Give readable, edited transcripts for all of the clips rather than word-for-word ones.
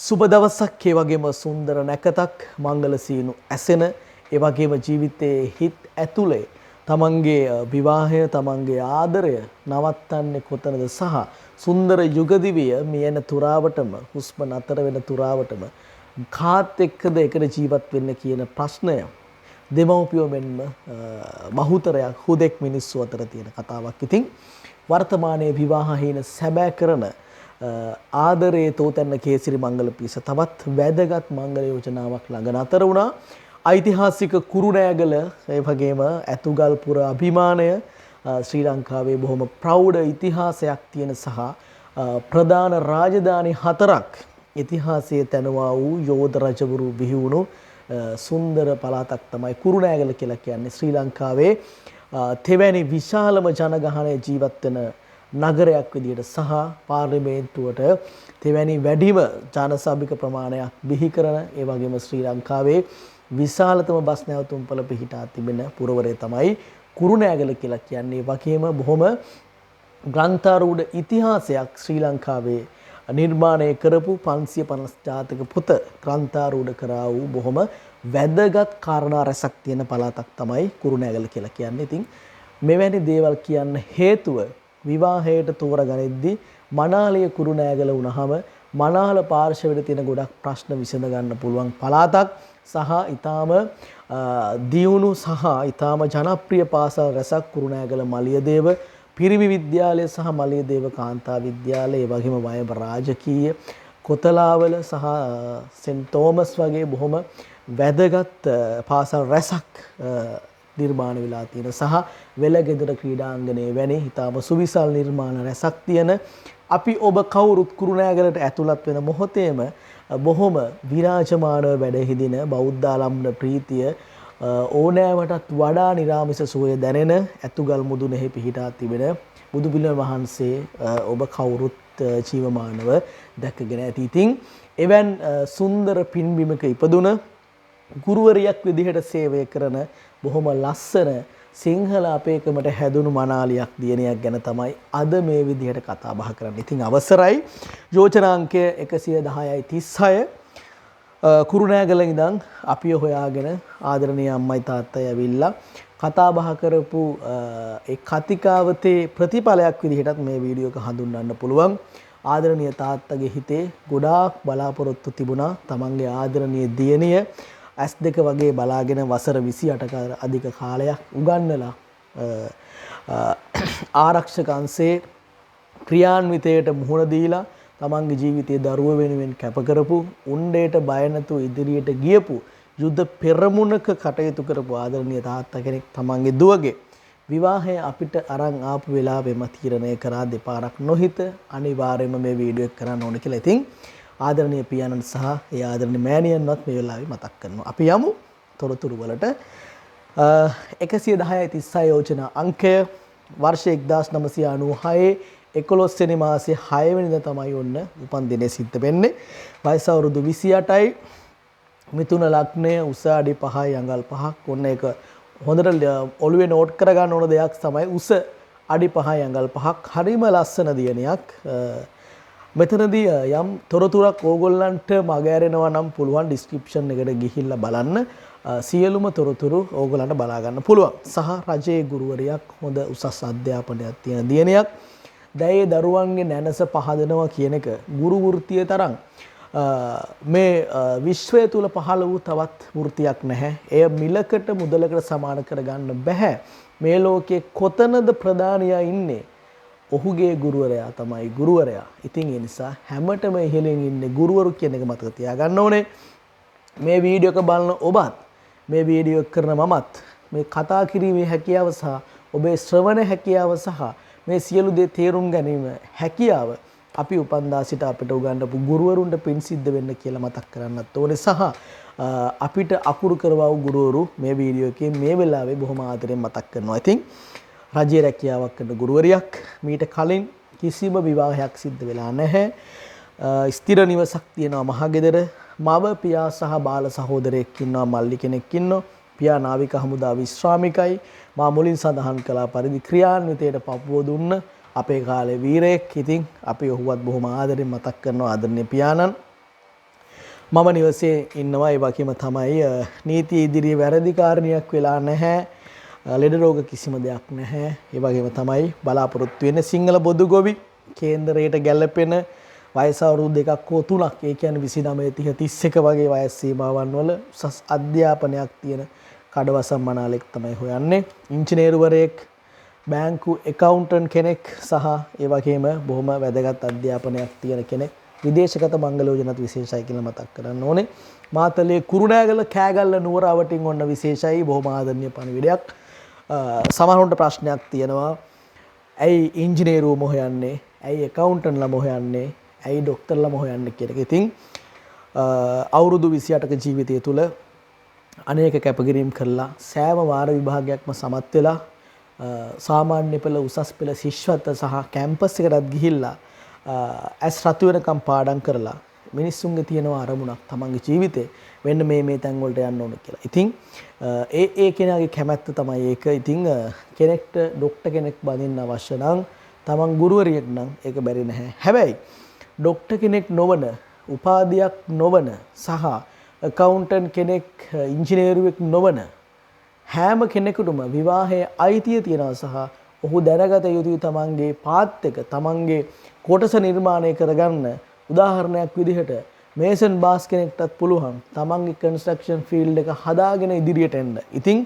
සුබ දවසක් ඒ වගේම සුන්දර නැකතක් මංගල සීනු ඇසෙන ඒ වගේම ජීවිතයේ හිත් ඇතුලේ තමන්ගේ විවාහය තමන්ගේ ආදරය නවත්තන්නේ කොතනද සහ සුන්දර යුගදිවිය මියන තුරාවටම හුස්ම නතර වෙන තුරාවටම කාත් එක්කද එකට ජීවත් වෙන්න කියන ප්‍රශ්නය දෙමව්පියෝ මෙන්ම බහුතරයක් හුදෙක් මිනිස්සු අතර තියෙන කතාවක්. ඉතින් වර්තමානයේ විවාහ හේන සැබෑ කරන ආදරයේ තෝතැන්න කේසිරි මංගල පිස තවත් වැදගත් මංගල යෝජනාවක් ළඟ නතර වුණා. ඓතිහාසික කුරුණෑගල ඒ වගේම ඇතුගල්පුර අභිමානය ශ්‍රී ලංකාවේ බොහොම ප්‍රෞಢ ඉතිහාසයක් තියෙන සහ ප්‍රධාන රාජධානි 4ක් ඉතිහාසයේ තැනුවා වූ යෝධ රජවරු බිහි වුණු සුන්දර පළාතක් තමයි කුරුණෑගල කියලා කියන්නේ. ශ්‍රී ලංකාවේ තෙවැනි විශාලම ජනගහනය ජීවත් වෙන නගරයක් විදියට සහ පාර්ලිමේන්තුවට තෙවැනි වැඩිම ජනසභික ප්‍රමාණයක් බිහි කරන ඒ වගේම ශ්‍රී ලංකාවේ විශාලතම බස් නැවතුම්පළ පිහිටා තිබෙන පුරවරය තමයි කුරුණෑගල කියලා කියන්නේ. වගේම බොහොම ග්‍රන්ථාරූඪ ඉතිහාසයක් ශ්‍රී ලංකාවේ නිර්මාණය කරපු 550 ජාතක පොත ග්‍රන්ථාරූඪ කරා වූ බොහොම වැදගත් කාරණා රැසක් තියෙන පළාතක් තමයි කුරුණෑගල කියලා කියන්නේ. ඉතින් මෙවැනි දේවල් කියන්න හේතුව විවාහයට තෝරගනිද්දී මනාලිය කුරුණෑගල වුණාම මනාල පාර්ශවයට තියෙන ගොඩක් ප්‍රශ්න විසඳ ගන්න පුළුවන් පළාතක් සහ ඊටාම දියුණු සහ ඊටාම ජනප්‍රිය පාසල් රැසක් කුරුණෑගල මලියදේව පිරිමි විද්‍යාලය සහ මලියදේව කාන්තා විද්‍යාලය ඒ වගේම වයඹ රාජකීය කොතලාවල සහ සෙන්ට් තෝමස් වගේ බොහොම වැදගත් පාසල් රැසක් නිර්මාණය වෙලා තියෙන සහ වෙලගෙදර ක්‍රීඩාංගණයේ වැනි ඊටාම සුවිසල් නිර්මාණ රැසක් තියෙන අපි ඔබ කවුරුත් කුරුණෑගලට ඇතුළත් වෙන මොහොතේම බොහොම විරාජමානව වැඩ හිඳින බෞද්ධාලම්න ප්‍රීතිය ඕනෑමටත් වඩා නිරාමිස සුවය දැනෙන ඇතුගල් මුදුනෙහි පිහිටා තිබෙන බුදුපිළිම වහන්සේ ඔබ කවුරුත් ජීවමානව දැකගෙන ඇති. ඉතින් එවන් සුන්දර පින්බිමක ඉපදුන ගුරුවරියක් විදිහට සේවය කරන බොහොම ලස්සන සිංහල අපේකමට හැදුණු මනාලියක් දියණියක් ගැන තමයි අද මේ විදිහට කතා බහ කරන්නේ. ඉතින් අවසරයි යෝජනාංකය 110.36 කුරුණෑගල ඉඳන් අපිව හොයාගෙන ආදරණීය අම්මයි තාත්තයි ඇවිල්ලා කතා බහ කරපු ඒ කතිකාවතේ ප්‍රතිඵලයක් විදිහටත් මේ වීඩියෝ එක හඳුන්වන්න පුළුවන්. ආදරණීය තාත්තගේ හිතේ ගොඩාක් බලාපොරොත්තු තිබුණා තමන්ගේ ආදරණීය දියණිය S2 වගේ බලාගෙන වසර 28ක අධික කාලයක් උගන්වලා ආරක්ෂක අංශයේ ක්‍රියාන්විතයට මුහුණ දීලා තමන්ගේ ජීවිතයේ දරුව වෙනුවෙන් කැප කරපු උණ්ඩේට බය නැතුව ඉදිරියට ගියපු යුද්ධ පෙරමුණක කටයුතු කරපු ආදරණීය තාත්තා කෙනෙක් තමන්ගේ දුවගේ විවාහය අපිට අරන් ආපු වෙලාවෙම තීරණය කරා දෙපාරක් නොහිත අනිවාර්යයෙන්ම මේ වීඩියෝ එක කරන්න ඕන කියලා. ඉතින් ආදරණීය පියාණන් සහ ඒ ආදරණීය මෑණියන්වත් මේ වෙලාවේ මතක් කරනවා. අපි යමු තොරතුරු වලට. 110.36 යෝජනා අංකය වර්ෂ 1996 11 වෙනි මාසේ 6 වෙනිදා තමයි ඔන්න උපන් දිනේ සිද්ධ වෙන්නේ. වයස අවුරුදු 28යි. මිථුන ලග්නය උස අඩි 5යි අඟල් 5ක්. ඔන්න ඒක හොඳට ඔළුවේ නෝට් කරගන්න ඕන දෙයක් තමයි උස අඩි 5යි අඟල් 5ක්. හරිම ලස්සන දියණියක්. මෙතනදී යම් තොරතුරක් ඕගොල්ලන්ට මග ඇරෙනවා නම් පුළුවන් ඩිස්ක්‍රිප්ෂන් එකට ගිහිල්ලා බලන්න. සියලුම තොරතුරු ඕගොල්ලන්ට බලා ගන්න පුළුවන්. සහ රජයේ ගුරුවරියක් හොඳ උසස් අධ්‍යාපනයක් තියෙන දියණියක්. දැයේ දරුවන්ගේ නැනස පහදනවා කියන එක ගුරු වෘත්තිය තරම් මේ විශ්වය තුල පහළ වූ තවත් වෘත්තියක් නැහැ. එය මිලකට මුදලකට සමාන කරගන්න බෑ. මේ ලෝකයේ කොතනද ප්‍රධානියා ඉන්නේ? ඔහුගේ ගුරුවරයා තමයි ගුරුවරයා. ඉතින් ඒ නිසා හැමතෙම ඉහළින් ඉන්නේ ගුරුවරු කියන එක මතක තියාගන්න ඕනේ. මේ වීඩියෝ එක බලන ඔබත් මේ වීඩියෝ එක කරන මමත් මේ කතා කිරීමේ හැකියාව සහ ඔබේ ශ්‍රවණ හැකියාව සහ මේ සියලු දේ තේරුම් ගැනීම හැකියාව අපි උපන්දා සිට අපිට උගන්වපු ගුරුවරුන්ට පින් සිද්ධ වෙන්න කියලා මතක් කරන්නත් ඕනේ. සහ අපිට අකුරු කරවව ගුරුවරු මේ වීඩියෝ එකේ මේ වෙලාවේ බොහොම ආදරෙන් මතක් කරනවා. ඉතින් රජයේ රැකියාවක් කරන ගුරුවරියක් මීට කලින් කිසිම විවාහයක් සිද්ධ වෙලා නැහැ. ස්ථිර නිවසක් තියෙනවා මහගෙදර. මව පියා සහ බාල සහෝදරයෙක් ඉන්නවා මල්ලි කෙනෙක් ඉන්නවා. පියා නාවික හමුදා විශ්‍රාමිකයි. මා මුලින් සඳහන් කළා පරිදි ක්‍රියාන්විතයට පපුව දුන්න අපේ කාලේ වීරයෙක්. ඉතින් අපි ඔහුවත් බොහොම ආදරෙන් මතක් කරනවා ආදරණීය පියාණන්. මම නිවසේ ඉන්නවා. ඒ වගේම තමයි නීතිය ඉදිරියේ වැරදිකාරණයක් වෙලා නැහැ. ලෙඩ රෝග කිසිම දෙයක් නැහැ. ඒ වගේම තමයි බලාපොරොත්තු වෙන්නේ සිංහල බොදු ගොවි කේන්දරයට ගැලපෙන වයස අවුරුදු 2ක් හෝ 3ක්. ඒ කියන්නේ 29 30 31 වගේ වයස් සීමාවන් වල උසස් අධ්‍යාපනයක් තියෙන කඩවසම් මනාලෙක් තමයි හොයන්නේ. ඉංජිනේරුවරයෙක්, බැංකු ඇකවුන්ටන්ට් කෙනෙක් සහ ඒ වගේම බොහොම වැදගත් අධ්‍යාපනයක් තියෙන කෙනෙක්. විදේශගත මංගල යෝජනාත් විශේෂයි කියලා මතක් කරන්න ඕනේ. මාතලේ කුරුණෑගල කෑගල්ල නුවර අවටින් ඔන්න විශේෂයි. බොහොම ආදරණීය පණිවිඩයක්. සමහරවිට ප්‍රශ්නයක් තියෙනවා. ඇයි ඉංජිනේරුවම හොයන්නේ? ඇයි ඇකවුන්ටන්ට්ලම හොයන්නේ? ඇයි ડોක්ටර්ලම හොයන්නේ කියන එක. ඉතින් අවුරුදු 28ක ජීවිතය තුළ අනේක කැපකිරීම කරලා සෑම වාර විභාගයක්ම සමත් වෙලා සාමාන්‍ය පෙළ උසස් පෙළ ශිෂ්‍යත්ව සහ කැම්පස් එකටත් ගිහිල්ලා ඇස් රතු වෙනකම් පාඩම් කරලා මිනිස්සුන්ගේ තියෙන අරමුණක් තමන්ගේ ජීවිතේ වෙන්න මේ තැන් වලට යන්න ඕන කියලා. ඉතින් ඒ කෙනාගේ කැමැත්ත තමයි ඒක. ඉතින් කෙනෙක්ට ડોක්ටර් කෙනෙක් බඳින්න අවශ්‍ය නම් තමන් ගුරුවරියෙක් නම් ඒක බැරි නැහැ. හැබැයි ડોක්ටර් කෙනෙක් නොවන, උපාධියක් නොවන සහ ඇකවුන්ටන්ට් කෙනෙක්, ඉංජිනේරුවෙක් නොවන හැම කෙනෙකුටම විවාහයේ අයිතිය තියෙනවා සහ ඔහු දැනගත යුතුයි තමන්ගේ පාත් එක, තමන්ගේ කොටස නිර්මාණය කරගන්න. උදාහරණයක් විදිහට මේසන් බාස් කෙනෙක්ටත් පුළුවන් තමන්ගේ කන්ස්ට්‍රක්ෂන් ෆීල්ඩ් එක හදාගෙන ඉදිරියට එන්න. ඉතින්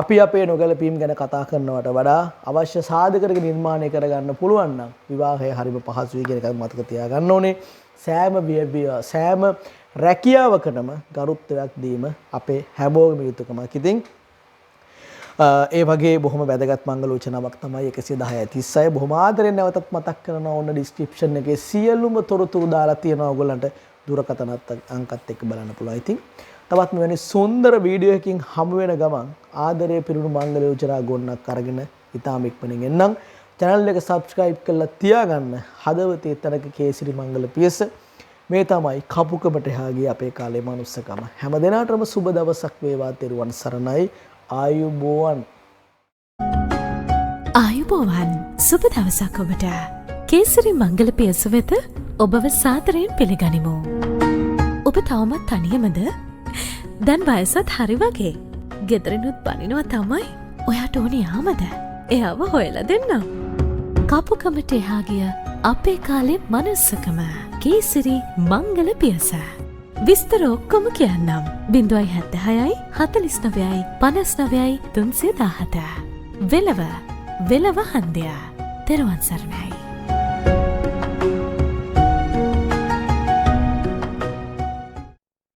අපි අපේ නොගැලපීම් ගැන කතා කරනවට වඩා අවශ්‍ය සාධක නිර්මාණය කරගන්න පුළුවන් නම් විවාහය හරිම පහසුයි කියන එක මතක තියාගන්න ඕනේ. සෑම රැකියාවකටම ගරුත්වයක් දීම අපේ හැමෝගේම යුතුකමක්. ඉතින් ඒ වගේ බොහොම වැදගත් මංගලෝචනාවක් තමයි 110:36. බොහොම ආදරෙන් නැවතත් මතක් කරනවා. ඕන ඩිස්ක්‍රිප්ෂන් එකේ සියලුම තොරතුරු දාලා තියෙනවා. ඔයගොල්ලන්ට දුරකථන අංකත් එක්ක බලන්න පුළුවන්. ඉතින් තවත් මෙවැනි සුන්දර වීඩියෝ එකකින් හමු වෙන ගමන් ආදරයේ පිරුණු මංගලෝචනා ගොන්නක් අරගෙන ඉතාම ඉක්මනින් එන්නම්. channel එක subscribe කරලා තියාගන්න. හදවතේ තනක කේසිරි මංගල පියස. මේ තමයි කපුකමට එහාගේ අපේ කාලේ මනුස්සකම. හැම දිනකටම සුබ දවසක් වේවා. තෙරුවන් සරණයි. ආයුබෝවන්. ආයුබෝවන්. සුබ දවසක් ඔබට. කේසරි මංගල පියස වෙත ඔබව සාදරයෙන් පිළිගනිමු. ඔබ තවමත් තනියමද? දැන් වයසත් හරි වගේ. ගෙදරිනුත් බනිනවා තමයි. ඔයාට ඕනේ යාමද? එයාව හොයලා දෙන්නම්. කපුකමට එහා ගිය අපේ කාලේ මනුස්සකම. කේසරි මංගල පියස. විස්තර ඔක්කොම කියන්නම්. 076 49 59 317. වෙලව හන්දිය. තෙරුවන් සරණයි.